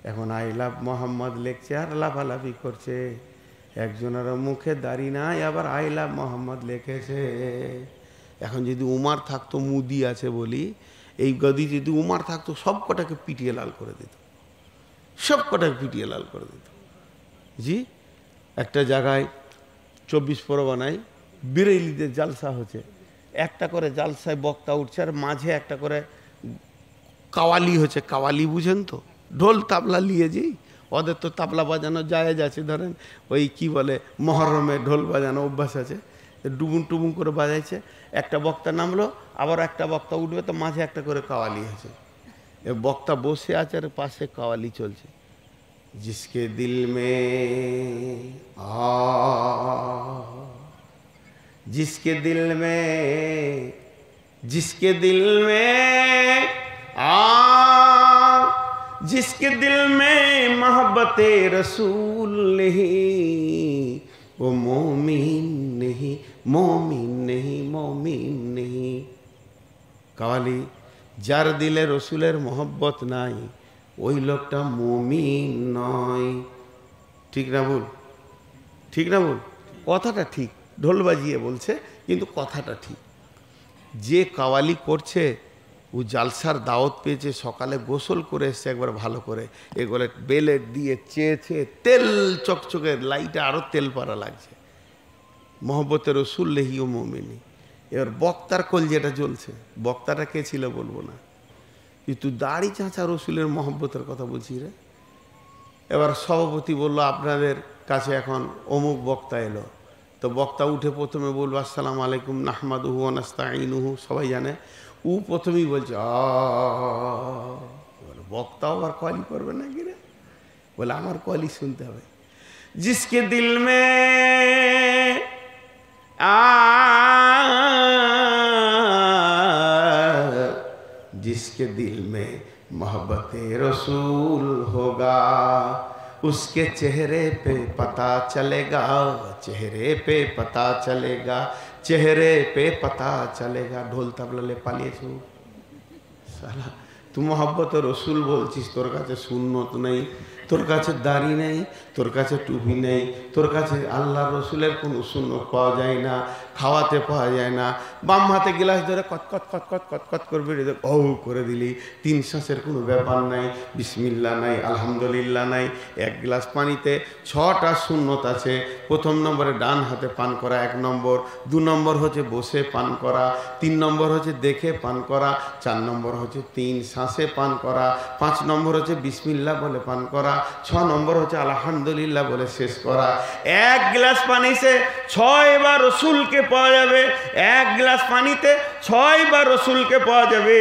এখন I love Mohammad লিখছে আর লাফালাফি করছে। একজনের মুখে দাড়ি নাই, আবার আই লাভ মোহাম্মদ লিখেছে। এখন যদি উমার থাকতো, মুদি আছে বলি, এই গদি যদি উমার থাকতো সব কটাকে পিটিয়ে লাল করে দিত, সব কটাকে পিটিয়ে লাল করে দিত। জি, একটা জায়গায় 24 পরগনায় বিরেলিদের জালসা হচ্ছে, একটা করে জালসায় বক্তা উঠছে আর মাঝে একটা করে কাওয়ালি হচ্ছে। কাওয়ালি বুঝেন তো, ঢোল তাবলা নিয়ে যেই, ওদের তো তাবলা বাজানো জায়েজ আছে, ধরেন ওই কি বলে মহরমে ঢোল বাজানো অভ্যাস আছে, ডুবুন টুবুন করে বাজাইছে। একটা বক্তা নামলো, আবার একটা বক্তা উঠবে, তো মাঝে একটা করে কাওয়ালি আছে। এ বক্তা বসে আছে আর পাশে কাওয়ালি চলছে। जिसके दिल में जिसके दिल में जिसके दिल में जिसके दिल में मोहब्बत रसूल नहीं, वो मोमिन नहीं, मोमिन नहीं, मोमिन नहीं। কাওয়ালি, যার দিলে রসুলের মোহব্বত নাই ওই লোকটা মুমিন নয়। ঠিক না ভুল? ঠিক না ভুল? কথাটা ঠিক, ঢোল বাজিয়ে বলছে কিন্তু কথাটা ঠিক। যে কাওয়ালি করছে ও জালসার দাওয়াত পেয়েছে, সকালে গোসল করে এসছে একবার ভালো করে, এগুলো বেলে দিয়ে চেয়েছে, তেল চকচকে লাইটে আরও তেল পারা লাগছে। মোহব্বতের রসুল লেহি ও মুমিনি। এবার বক্তার কল যেটা জ্বলছে, বক্তাটা কে ছিল বলবো না, কিন্তু দাড়ি চাঁচা রসুলের মহব্বতের কথা বলছি রে। এবার সভাপতি বলল আপনাদের কাছে এখন অমুক বক্তা এলো, তো বক্তা উঠে প্রথমে বলবো আসসালামু আলাইকুম নাহমাদুহু ওয়া নাস্তাঈনুহু, সবাই জানে। ও প্রথমেই বলছে বক্তাও আবার কয়ালি করবে নাকি রে? বলে আমার কয়ালি শুনতে হবে। জিসকে দিল মে जिसके दिल में मोहब्बत रसूल होगा उसके चेहरे पे पता चलेगा, चेहरे पे पता चलेगा, चेहरे पे पता चलेगा। ढोल तबला ले पालिए छू साला, তুই মোহাব্বত রসুল বলছিস, তোর কাছে সুন্নত নেই, তোর কাছে দাড়ি নেই, তোর কাছে টুপি নেই, তোর কাছে আল্লাহ রসুলের কোনো সুন্নত পাওয়া যায় না, খাওয়াতে পাওয়া যায় না। বাম হাতে গ্লাস ধরে কতকত কতকত কতকত করবে, ও করে দিলি, 3 শ্বাসের কোনো ব্যাপার নাই, বিসমিল্লাহ নাই, আলহামদুলিল্লাহ নাই। এক গ্লাস পানিতে 6টা সুন্নত আছে। প্রথম নম্বরে ডান হাতে পান করা 1 নম্বর, 2 নম্বর হচ্ছে বসে পান করা, 3 নম্বর হচ্ছে দেখে পান করা, 4 নম্বর হচ্ছে 3 শ্বাসে পান করা, 5 নম্বর হচ্ছে বিসমিল্লাহ বলে পান করা, 6 নম্বর হচ্ছে আলহামদুলিল্লাহ বলে শেষ করা। 1 গ্লাস পানিতে 6 বার রসুলকে পাওয়া যাবে, 1 গ্লাস পানিতে 6 বার রসুলকে পাওয়া যাবে।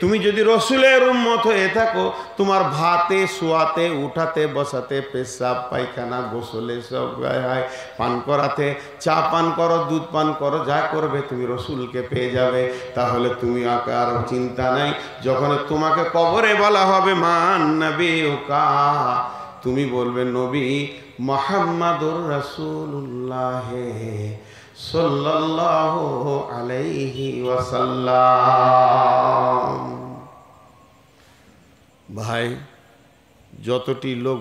তুমি যদি রসুলের উম্মত হয়ে থাকো, তোমার ভাতে শোয়াতে উঠাতে বসাতে পেশাব পায়খানা গোসলে সব গায়ে পান করাতে, চা পান করো দুধ পান করো, যা করবে তুমি রসুলকে পেয়ে যাবে। তাহলে তুমি আর চিন্তা নাই, যখন তোমাকে কবরে বলা হবে মান নবীকা, তুমি বলবে নবী মুহাম্মাদুর রাসূলুল্লাহ সাল্লাল্লাহু আলাইহি ওয়াসাল্লাম। ভাই, যতটি লোক